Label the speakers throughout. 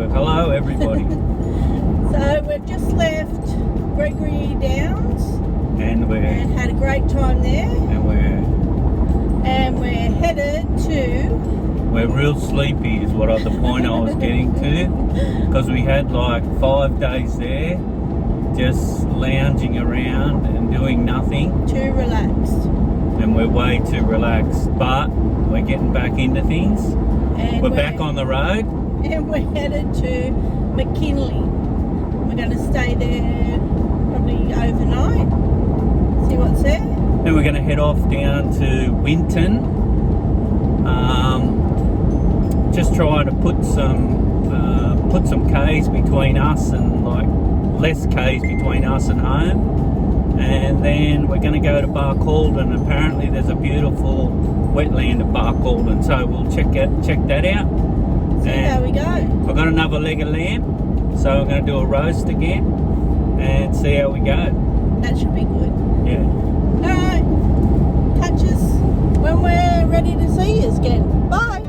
Speaker 1: So hello everybody.
Speaker 2: So we've just left Gregory Downs
Speaker 1: and
Speaker 2: had a great time there.
Speaker 1: And
Speaker 2: we're headed to.
Speaker 1: we're real sleepy is what the point I was getting to, because we had like 5 days there just lounging around and doing nothing.
Speaker 2: Too relaxed.
Speaker 1: And we're way too relaxed, but we're getting back into things.
Speaker 2: And
Speaker 1: we're back on the road.
Speaker 2: And we're headed to McKinley. We're going to stay there probably overnight, see what's there.
Speaker 1: Then we're going to head off down to Winton. Just try to put some K's between us and like less K's between us and home. And then we're going to go to Barcaldine. Apparently there's a beautiful wetland at Barcaldine, so we'll check that out.
Speaker 2: See how we go.
Speaker 1: I've got another leg of lamb, so I'm going to do a roast again and see how we go.
Speaker 2: That should be good.
Speaker 1: Yeah.
Speaker 2: Alright, catch us when we're ready to see you again. Bye.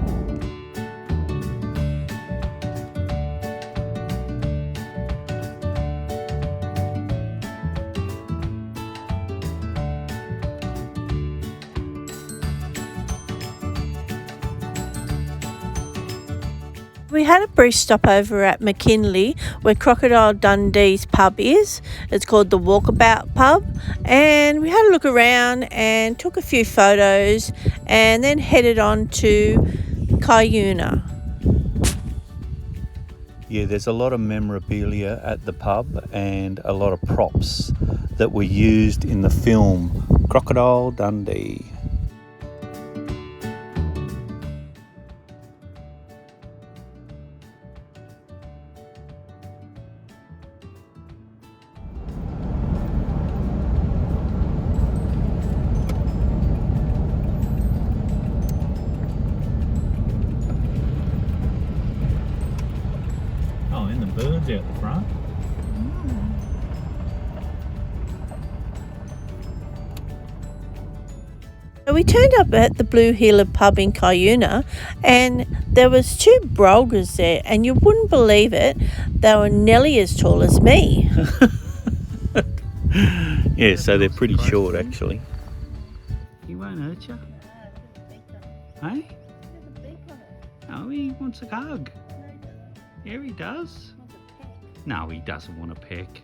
Speaker 2: We had a brief stopover at McKinley, where Crocodile Dundee's pub is. It's called the Walkabout Pub, and we had a look around and took a few photos and then headed on to Cuyuna.
Speaker 1: Yeah, there's a lot of memorabilia at the pub and a lot of props that were used in the film Crocodile Dundee. Oh, and the birds out the front.
Speaker 2: So we turned up at the Blue Heeler pub in Cuyuna, and there was 2 brolgas there, and you wouldn't believe it, they were nearly as tall as me.
Speaker 1: Yeah, so they're pretty short actually. He won't hurt you. Hey? Oh, he wants a hug. Yeah, he does. No, he doesn't want a peck.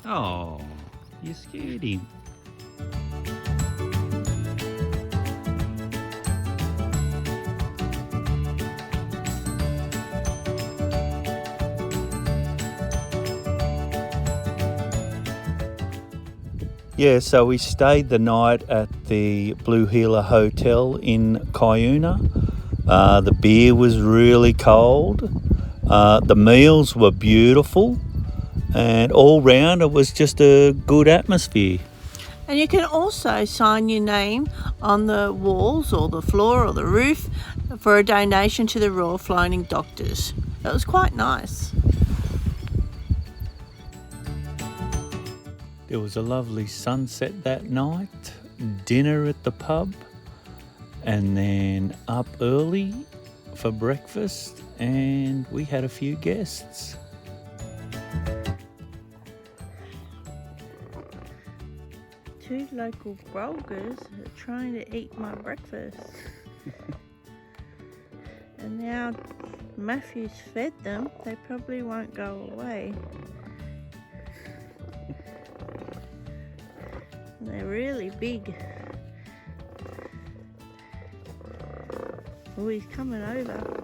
Speaker 1: Oh, you scared him. Yeah, so we stayed the night at the Blue Heeler Hotel in Cuyuna. The beer was really cold. The meals were beautiful, and all round it was just a good atmosphere.
Speaker 2: And you can also sign your name on the walls or the floor or the roof for a donation to the Royal Flying Doctors. It was quite nice.
Speaker 1: There was a lovely sunset that night, dinner at the pub, and then up early for breakfast, and we had a few guests.
Speaker 2: Two local brolgas are trying to eat my breakfast. And now Matthew's fed them, they probably won't go away. They're really big. Oh, he's coming over.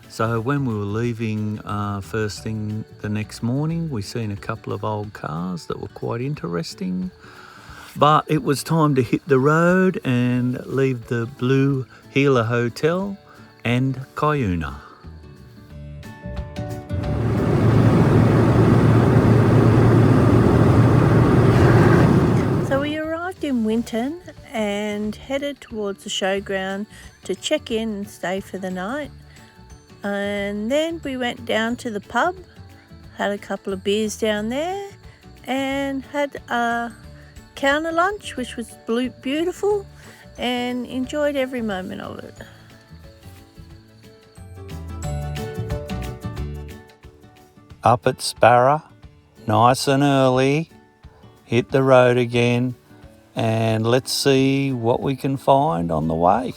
Speaker 1: So when we were leaving first thing the next morning, we seen a couple of old cars that were quite interesting. But it was time to hit the road and leave the Blue Heeler Hotel and Cuyuna.
Speaker 2: So we arrived in Winton, and headed towards the showground to check in and stay for the night. And then we went down to the pub, had a couple of beers down there, and had a counter lunch, which was beautiful, and enjoyed every moment of it.
Speaker 1: Up at Sparrow, nice and early, hit the road again, and let's see what we can find on the way.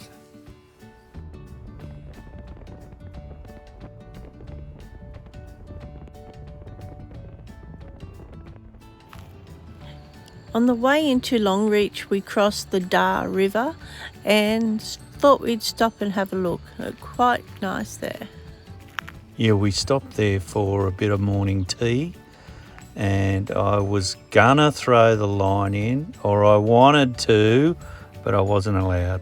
Speaker 2: On the way into Longreach, we crossed the Dar River and thought we'd stop and have a look. Quite nice there.
Speaker 1: Yeah, we stopped there for a bit of morning tea, and I was gonna throw the line in, or I wanted to, but I wasn't allowed.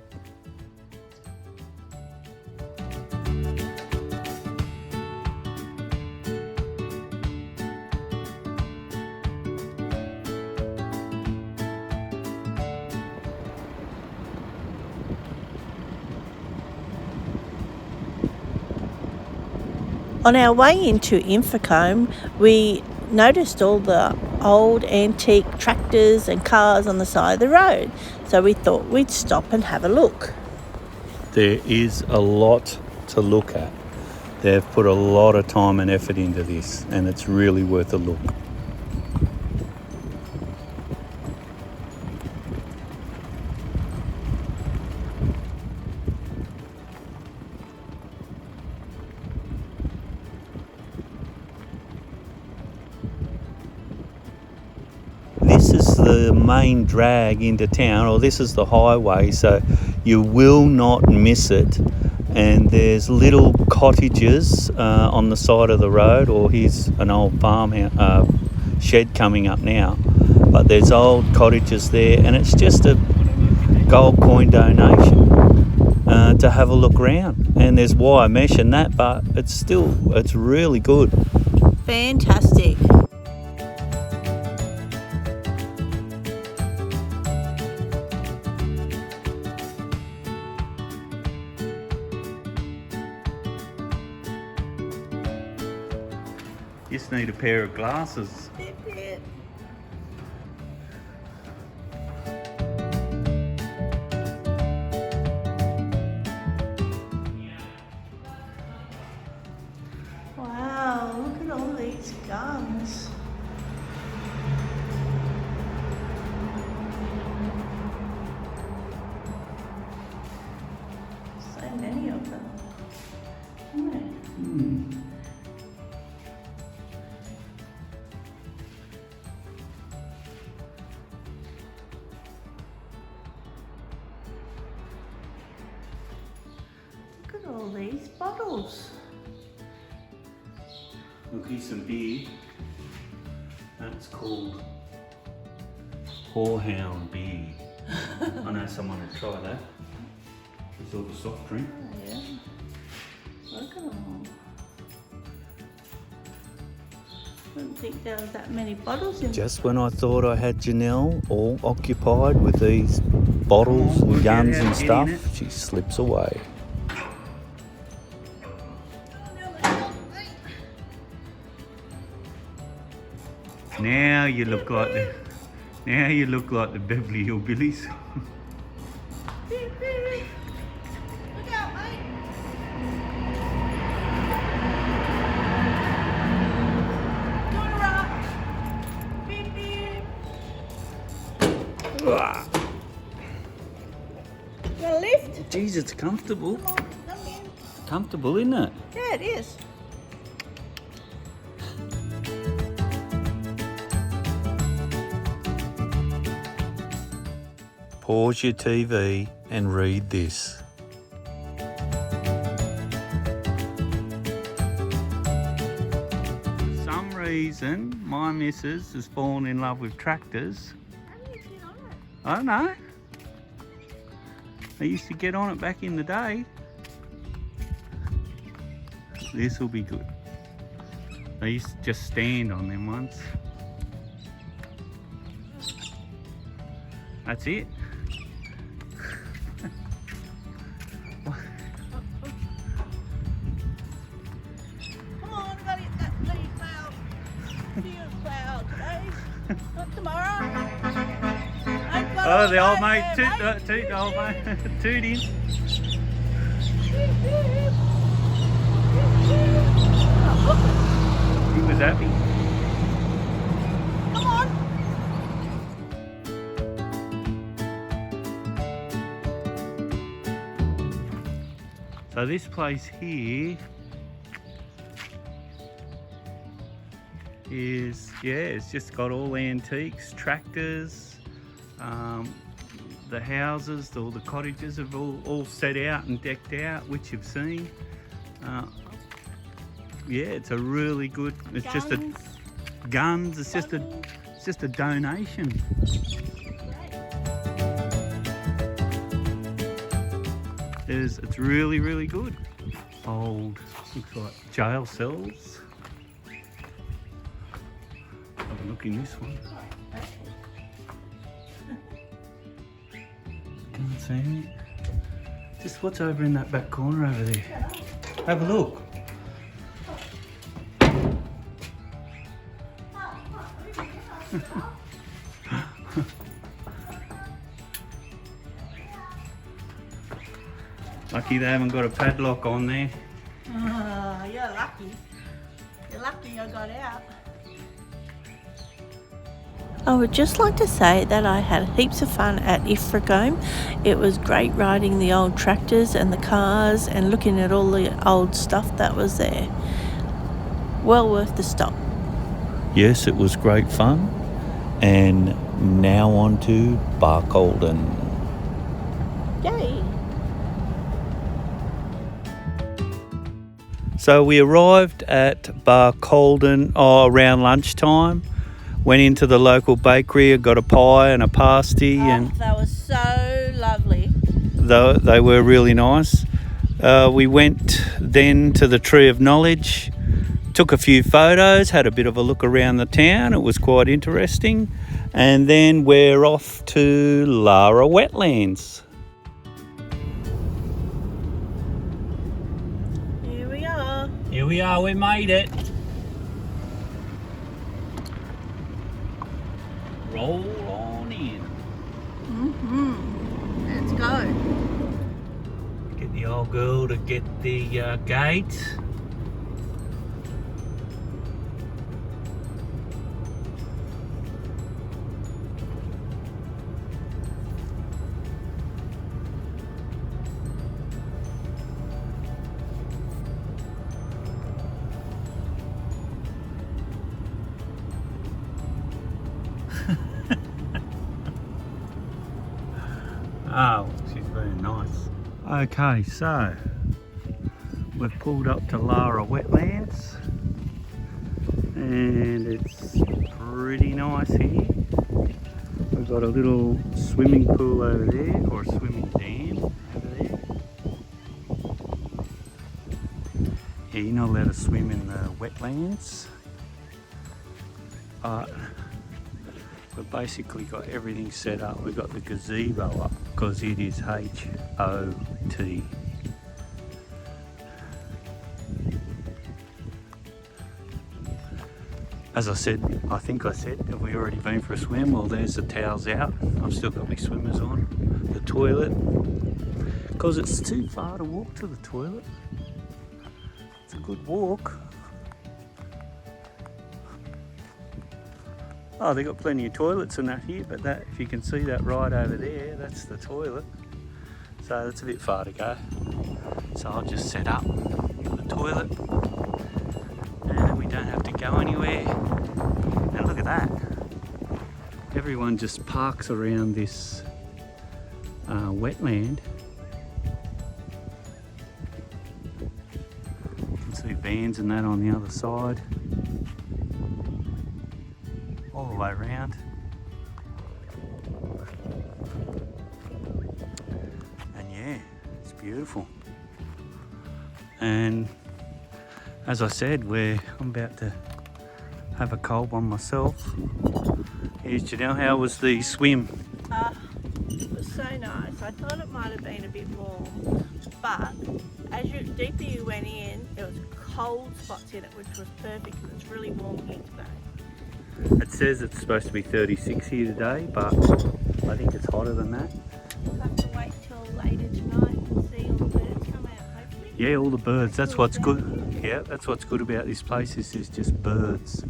Speaker 2: On our way into Invercombe, we noticed all the old antique tractors and cars on the side of the road, so we thought we'd stop and have a look.
Speaker 1: There is a lot to look at. They've put a lot of time and effort into this, and it's really worth a look. This is the main drag into town, or this is the highway, so you will not miss it. And there's little cottages on the side of the road, or here's an old farmhouse shed coming up now. But there's old cottages there, and it's just a gold coin donation to have a look around. And there's wire mesh and that, but it's really good.
Speaker 2: Fantastic.
Speaker 1: Just need a pair of glasses.
Speaker 2: Wow, look at all these guns. So many of them. Isn't it? Look at all these bottles.
Speaker 1: Look, here's some beer. That's called Whorehound beer. I know someone would try that. It's all the soft drink.
Speaker 2: Oh, yeah. Look at them. Didn't think there was that many bottles in.
Speaker 1: Just when I thought I had Janelle all occupied with these bottles and guns and stuff, she slips away. Now you look like the Beverly Hillbillies.
Speaker 2: Look out, mate. Going right. Beep, beep. You got a lift?
Speaker 1: Jeez, it's comfortable.
Speaker 2: Come in.
Speaker 1: Comfortable, isn't it?
Speaker 2: Yeah, it is.
Speaker 1: Pause your TV and read this. For some reason, my missus has fallen in love with tractors.
Speaker 2: How do you get on it?
Speaker 1: I don't know. I used to get on it back in the day. This will be good. I used to just stand on them once. That's it.
Speaker 2: Not tomorrow.
Speaker 1: Oh, the old mate, toot the old mate, toot him. He was happy.
Speaker 2: Come on.
Speaker 1: So this place here is, yeah, it's just got all antiques, tractors, the houses, all the cottages have all set out and decked out, which you've seen. Yeah, it's a really good, it's
Speaker 2: Guns.
Speaker 1: just a guns, it's just a donation. It's really, really good. Old, looks like jail cells. Have a look in this one. Can't see it. Just what's over in that back corner over there. Have a look. Lucky they haven't got a padlock on there.
Speaker 2: You're lucky. You're lucky I got out. I would just like to say that I had heaps of fun at Ifragome. It was great riding the old tractors and the cars and looking at all the old stuff that was there. Well worth the stop.
Speaker 3: Yes, it was great fun. And now on to Barcaldine.
Speaker 2: Yay!
Speaker 1: So we arrived at Barcaldine around lunchtime. Went into the local bakery, got a pie and a pasty, and
Speaker 2: that was so lovely.
Speaker 1: they were really nice. We went then to the Tree of Knowledge, took a few photos, had a bit of a look around the town. It was quite interesting. And then we're off to Lara Wetlands.
Speaker 2: Here we are.
Speaker 1: Here we are, we made it. Roll on in.
Speaker 2: Let's go.
Speaker 1: Get the old girl to get the gate. Oh, she's very nice. Okay, so we've pulled up to Lara Wetlands and it's pretty nice here. We've got a little swimming pool over there, or a swimming dam over there. Yeah, you're not allowed to swim in the wetlands, but we've basically got everything set up. We've got the gazebo up because it is H-O-T. As I said, I think I said, have we already been for a swim? Well, there's the towels out. I've still got my swimmers on. The toilet, because it's too far to walk to the toilet. It's a good walk. Oh, they've got plenty of toilets and that here, but that, if you can see that right over there, that's the toilet. So that's a bit far to go. So I'll just set up the toilet and we don't have to go anywhere. And look at that. Everyone just parks around this wetland. You can see vans and that on the other side. All the way around. And yeah, it's beautiful. And as I said, I'm about to have a cold one myself. Here's Janelle. How was the swim?
Speaker 2: It was so nice. I thought it might have been a bit warm, but as deeper you went in, there was cold spots in it, which was perfect because it's really warm here today.
Speaker 3: It says it's supposed to be 36 here today, but I think it's hotter than that.
Speaker 2: We'll have to wait till later tonight and see all the birds come out, hopefully.
Speaker 3: Yeah, all the birds. That's what's good. Yeah, that's what's good about this place. This is just birds.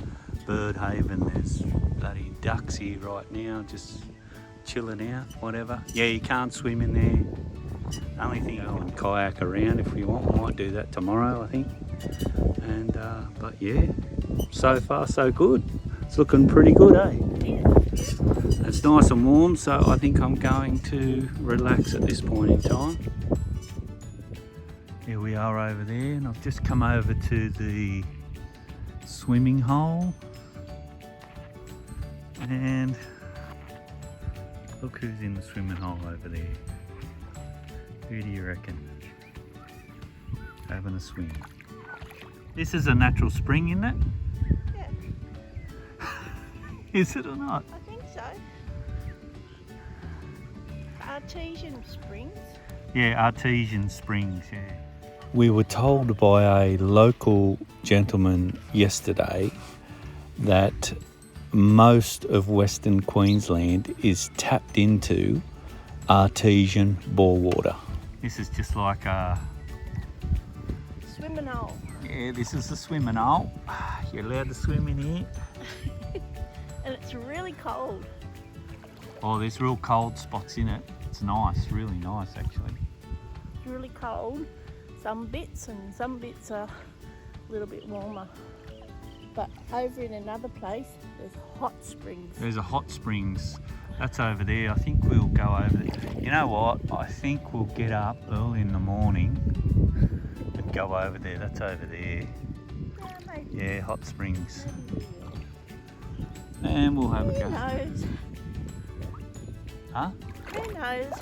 Speaker 3: Bird haven. There's bloody ducks here right now, just chilling out, whatever. Yeah, you can't swim in there. Only thing go and kayak around if we want. We might do that tomorrow, I think. And but yeah, so far so good. It's looking pretty good, eh?
Speaker 2: Yeah.
Speaker 3: It's nice and warm, so I think I'm going to relax at this point in time. Here we are over there, and I've just come over to the swimming hole. And look who's in the swimming hole over there. Who do you reckon? Having a swim. This is a natural spring, isn't it?
Speaker 2: Yeah,
Speaker 3: Is it or not?
Speaker 2: I think so. Artesian springs.
Speaker 3: Yeah, artesian springs, yeah. We were told by a local gentleman yesterday that most of Western Queensland is tapped into artesian bore water. This is just like a...
Speaker 2: Swimming hole.
Speaker 3: Yeah, this is the swimming hole. You're allowed to swim in here.
Speaker 2: And it's really cold.
Speaker 3: Oh, there's real cold spots in it. It's nice, really nice actually.
Speaker 2: It's really cold. Some bits and some bits are a little bit warmer. But over in another place, there's hot springs.
Speaker 3: There's a hot springs. That's over there. I think we'll go over there. You know what? I think we'll get up early in the morning and go over there. That's over there.
Speaker 2: Yeah, maybe.
Speaker 3: Yeah, hot springs. And we'll have a
Speaker 2: Who
Speaker 3: go.
Speaker 2: knows?
Speaker 3: Huh?
Speaker 2: Who knows?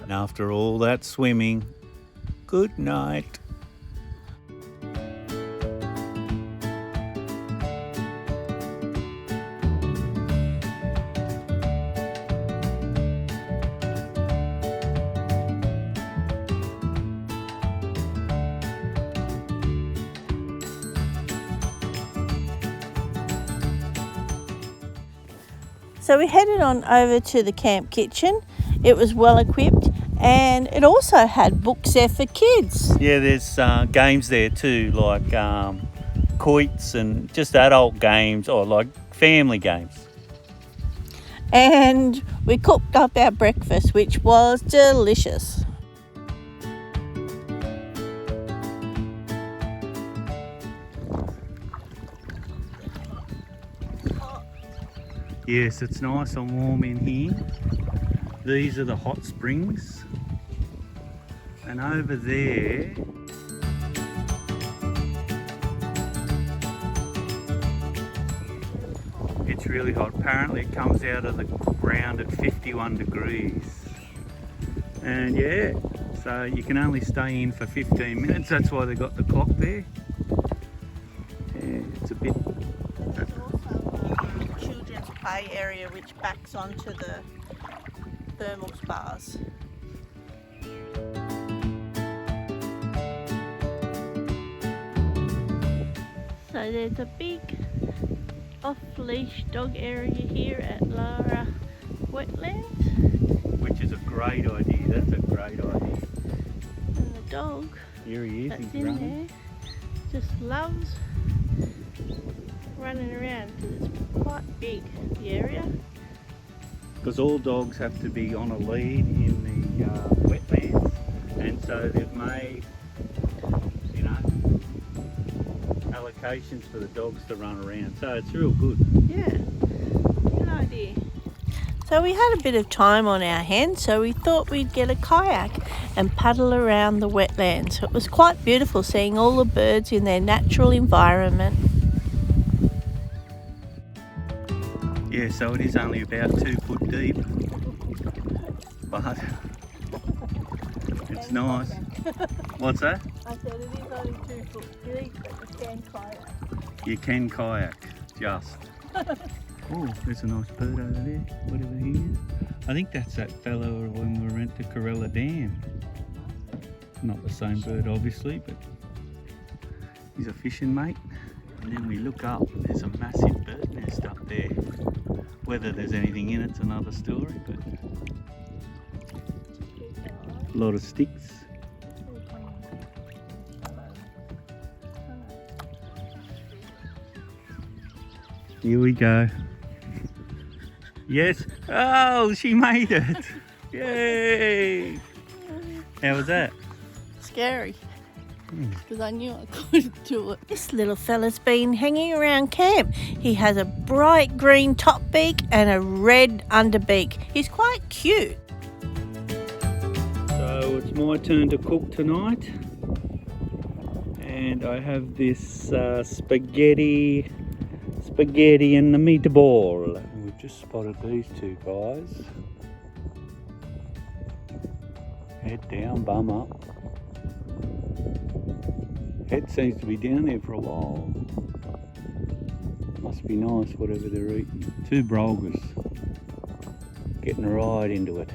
Speaker 3: And after all that swimming, good night.
Speaker 2: So we headed on over to the camp kitchen. It was well equipped and it also had books there for kids.
Speaker 3: Yeah, there's games there too, like quoits and just adult games or like family games.
Speaker 2: And we cooked up our breakfast, which was delicious.
Speaker 3: Yes, it's nice and warm in here. These are the hot springs. And over there, it's really hot. Apparently it comes out of the ground at 51 degrees. And yeah, so you can only stay in for 15 minutes. That's why they got the clock there. Yeah, it's a bit...
Speaker 2: There's also a children's play area which backs onto the thermal spas. So there's a big off-leash dog area here at Lara Wetlands.
Speaker 3: Which is a great idea. That's a great idea.
Speaker 2: And the dog
Speaker 3: Here he is.
Speaker 2: that's
Speaker 3: He's
Speaker 2: in
Speaker 3: running.
Speaker 2: there just loves running around because it's quite big, the area.
Speaker 3: Because all dogs have to be on a lead in the wetlands, and so they've made, you know, allocations for the dogs to run around. So it's real good.
Speaker 2: Yeah, good idea. So we had a bit of time on our hands, so we thought we'd get a kayak and paddle around the wetlands. It was quite beautiful seeing all the birds in their natural environment.
Speaker 3: Yeah, so it is only about 2 foot deep, but it's nice. What's that?
Speaker 2: I said it is only 2 foot deep, but you can kayak.
Speaker 3: You can kayak, just. Oh, there's a nice bird over there, whatever he is. I think that's that fellow when we went to Corella Dam. Not the same bird, obviously, but he's a fishing mate. And then we look up, there's a massive bird nest up there. Whether there's anything in it's another story, but a lot of sticks. Here we go. Yes. Oh, she made it. Yay. How was that?
Speaker 2: Scary. Because I knew I couldn't do it. This little fella's been hanging around camp. He has a bright green top beak and a red underbeak. He's quite cute.
Speaker 3: So it's my turn to cook tonight. And I have this spaghetti and the meatball. We've just spotted these two guys. Head down, bum up. Head seems to be down there for a while. Must be nice, whatever they're eating. Two brolgas. Getting right into it.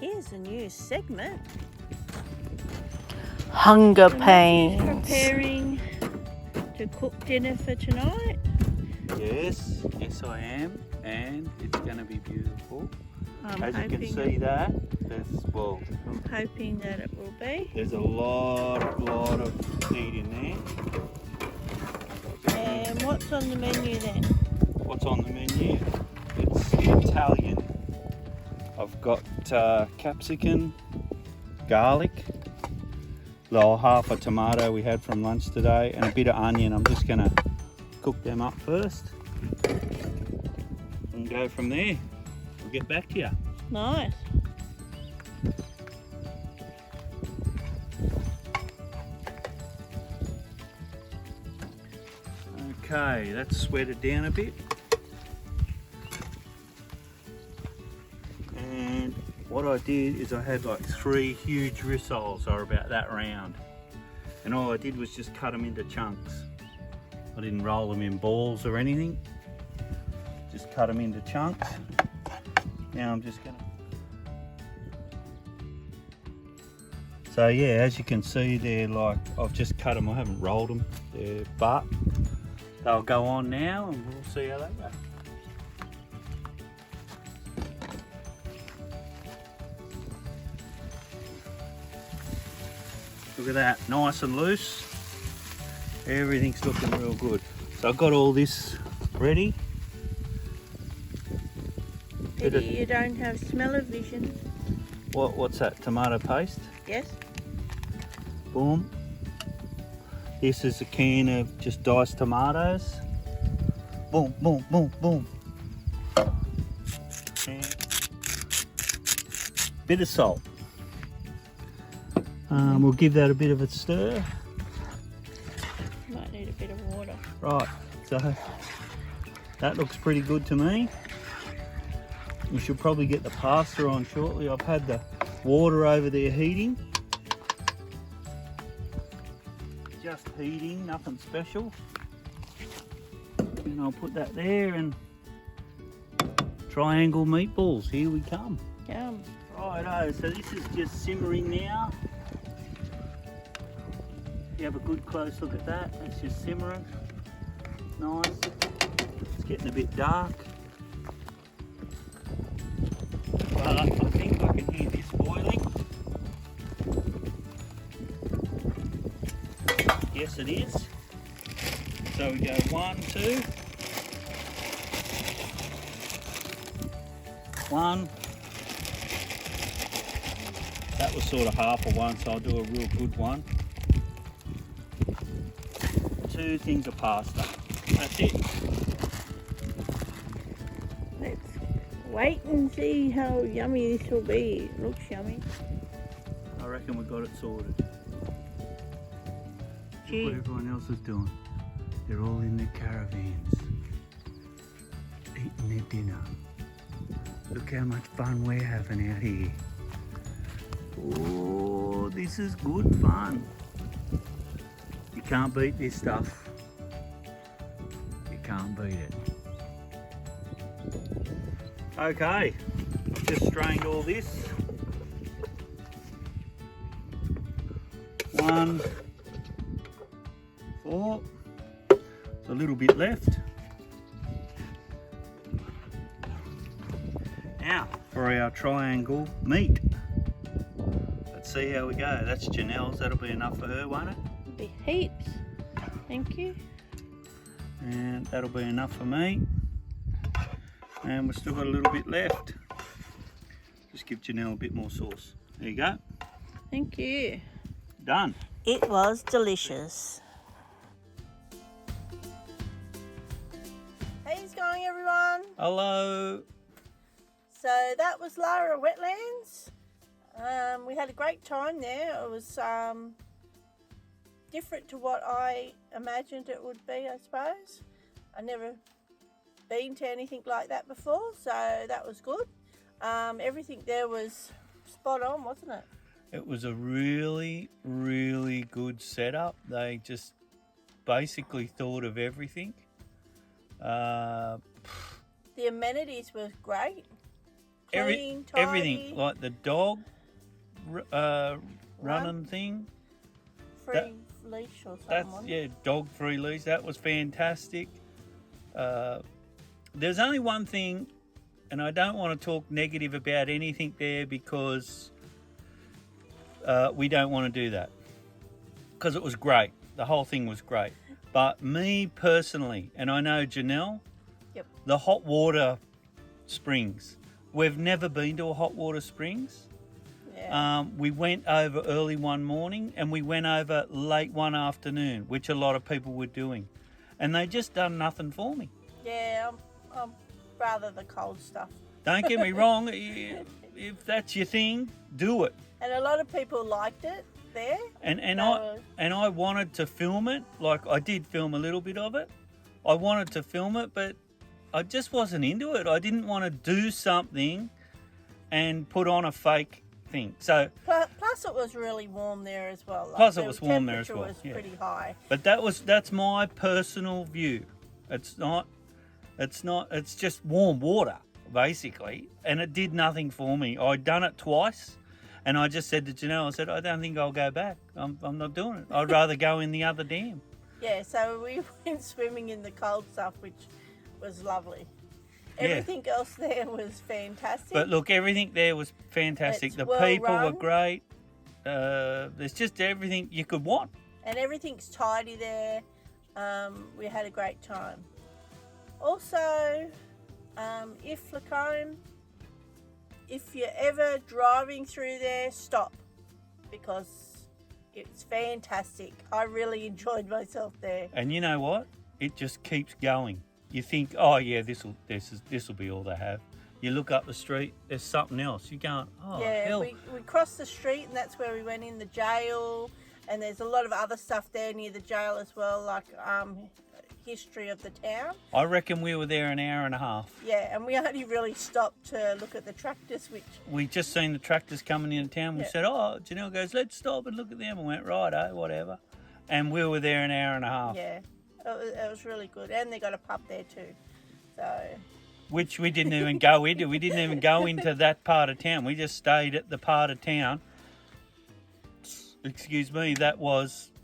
Speaker 2: Here's a new segment. Hunger pains. Preparing to cook dinner for tonight.
Speaker 3: Yes I am, and it's going to be beautiful. As you can
Speaker 2: hoping-
Speaker 3: see that,
Speaker 2: I'm hoping that it will be.
Speaker 3: there's a lot of meat in there.
Speaker 2: And what's on the menu then?
Speaker 3: What's on the menu? It's Italian. I've got capsicum, garlic, half a tomato we had from lunch today, and a bit of onion. I'm just going to cook them up first and go from there. We'll get back to you.
Speaker 2: Nice.
Speaker 3: Okay, that's sweated down a bit. And what I did is I had like 3 huge rissoles, or about that round. And all I did was just cut them into chunks. I didn't roll them in balls or anything. Just cut them into chunks. Now I'm just gonna... So yeah, as you can see, they're like, I've just cut them, I haven't rolled them. But they'll go on now and we'll see how they go. Look at that, nice and loose. Everything's looking real good. So I've got all this ready.
Speaker 2: Pity you don't have smell-o-vision.
Speaker 3: What's that, tomato paste?
Speaker 2: Yes?
Speaker 3: Boom. This is a can of just diced tomatoes. Boom, boom, boom, boom. And bit of salt. We'll give that a bit of a stir.
Speaker 2: Might need a bit of water.
Speaker 3: Right, so that looks pretty good to me. We should probably get the pasta on shortly. I've had the water over there heating. Just heating, nothing special. And I'll put that there, and triangle meatballs, here we come.
Speaker 2: Yum.
Speaker 3: Righto, so this is just simmering now. You have a good close look at that, it's just simmering. Nice. It's getting a bit dark. But I think I can hear this boiling. Yes, it is. So we go 1, 2. 1. That was sort of half a one, so I'll do a real good one. 2 things of pasta. That's it.
Speaker 2: Let's wait and see how yummy this will be. It looks yummy.
Speaker 3: I reckon we got it sorted. Look
Speaker 2: Gee.
Speaker 3: what everyone else is doing. They're all in their caravans, eating their dinner. Look how much fun we're having out here. Oh, this is good fun. You can't beat this stuff. can't beat it. Okay, I've just strained all this. 1, 4. There's a little bit left. Now for our triangle meat. Let's see how we go. That's Janelle's. That'll be enough for her, won't it?
Speaker 2: Be heaps. Thank you.
Speaker 3: And that'll be enough for me. And we've still got a little bit left. Just give Janelle a bit more sauce. There you go.
Speaker 2: Thank you.
Speaker 3: Done.
Speaker 2: It was delicious. How's it going, everyone?
Speaker 3: Hello.
Speaker 2: So that was Lara Wetlands. We had a great time there. It was different to what I imagined it would be, I suppose. I never been to anything like that before, so that was good. Everything there was spot on, wasn't it?
Speaker 3: It was a really, really good setup. They just basically thought of everything.
Speaker 2: The amenities were great. Clean, tidy.
Speaker 3: Everything, like the dog running thing.
Speaker 2: Free leash or something.
Speaker 3: That's, yeah, dog free leash. That was fantastic. There's only one thing, and I don't want to talk negative about anything there because we don't want to do that. Because it was great. The whole thing was great. But me personally, and I know Janelle,
Speaker 2: yep.
Speaker 3: The hot water springs. We've never been to a hot water springs.
Speaker 2: Yeah.
Speaker 3: We went over early one morning and we went over late one afternoon, which a lot of people were doing. And they just done nothing for me.
Speaker 2: Yeah, I'm rather the cold stuff.
Speaker 3: Don't get me wrong, if that's your thing, do it.
Speaker 2: And a lot of people liked it there.
Speaker 3: And I wanted to film it, like I did film a little bit of it. I wanted to film it, but I just wasn't into it. I didn't want to do something and put on a fake thing. So
Speaker 2: plus it was really warm there as well. Like
Speaker 3: plus it was warm there as well.
Speaker 2: The temperature was pretty high.
Speaker 3: But that's my personal view. It's just warm water basically, and it did nothing for me. I'd done it twice. And I just said to Janelle, I said, I don't think I'll go back. I'm not doing it. I'd rather go in the other dam.
Speaker 2: Yeah, so we went swimming in the cold stuff, which was lovely. Everything else there was fantastic.
Speaker 3: But look, everything there was fantastic.
Speaker 2: It's
Speaker 3: the
Speaker 2: well
Speaker 3: people
Speaker 2: run.
Speaker 3: were great. There's just everything you could want.
Speaker 2: And everything's tidy there. We had a great time. Also, if Lacombe, if you're ever driving through there, stop, because it's fantastic. I really enjoyed myself there.
Speaker 3: And you know what? It just keeps going. You think, oh yeah, this will be all they have. You look up the street, there's something else. You go, oh
Speaker 2: yeah,
Speaker 3: hell.
Speaker 2: we crossed the street and that's where we went in the jail. And there's a lot of other stuff there near the jail as well, like history of the town.
Speaker 3: I reckon we were there an hour and a half.
Speaker 2: Yeah, and we only really stopped to look at the tractors, which...
Speaker 3: We just seen the tractors coming into town. We said, oh, Janelle goes, let's stop and look at them. I went, righto, whatever. And we were there an hour and a half.
Speaker 2: Yeah, it was really good. And they got a pub there too, so...
Speaker 3: Which we didn't even go into. We didn't even go into that part of town. We just stayed at the part of town, excuse me, that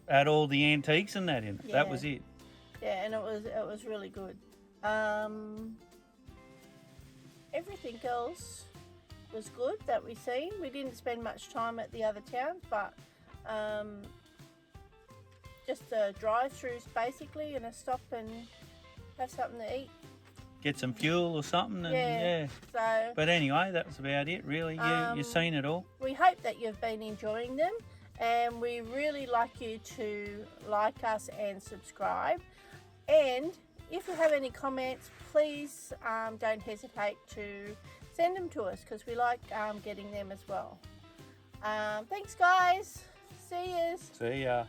Speaker 3: had all the antiques and that in it.
Speaker 2: Yeah.
Speaker 3: That was it.
Speaker 2: Yeah, and it was really good. Everything else was good that we seen. We didn't spend much time at the other towns, but just drive-throughs basically, and a stop and have something to eat.
Speaker 3: Get some fuel or something. And, yeah.
Speaker 2: So.
Speaker 3: But anyway, that was about it, really. You've seen it all.
Speaker 2: We hope that you've been enjoying them, and we really like you to like us and subscribe. And if you have any comments, please don't hesitate to send them to us, because we like getting them as well. Thanks, guys. See yous.
Speaker 3: See ya.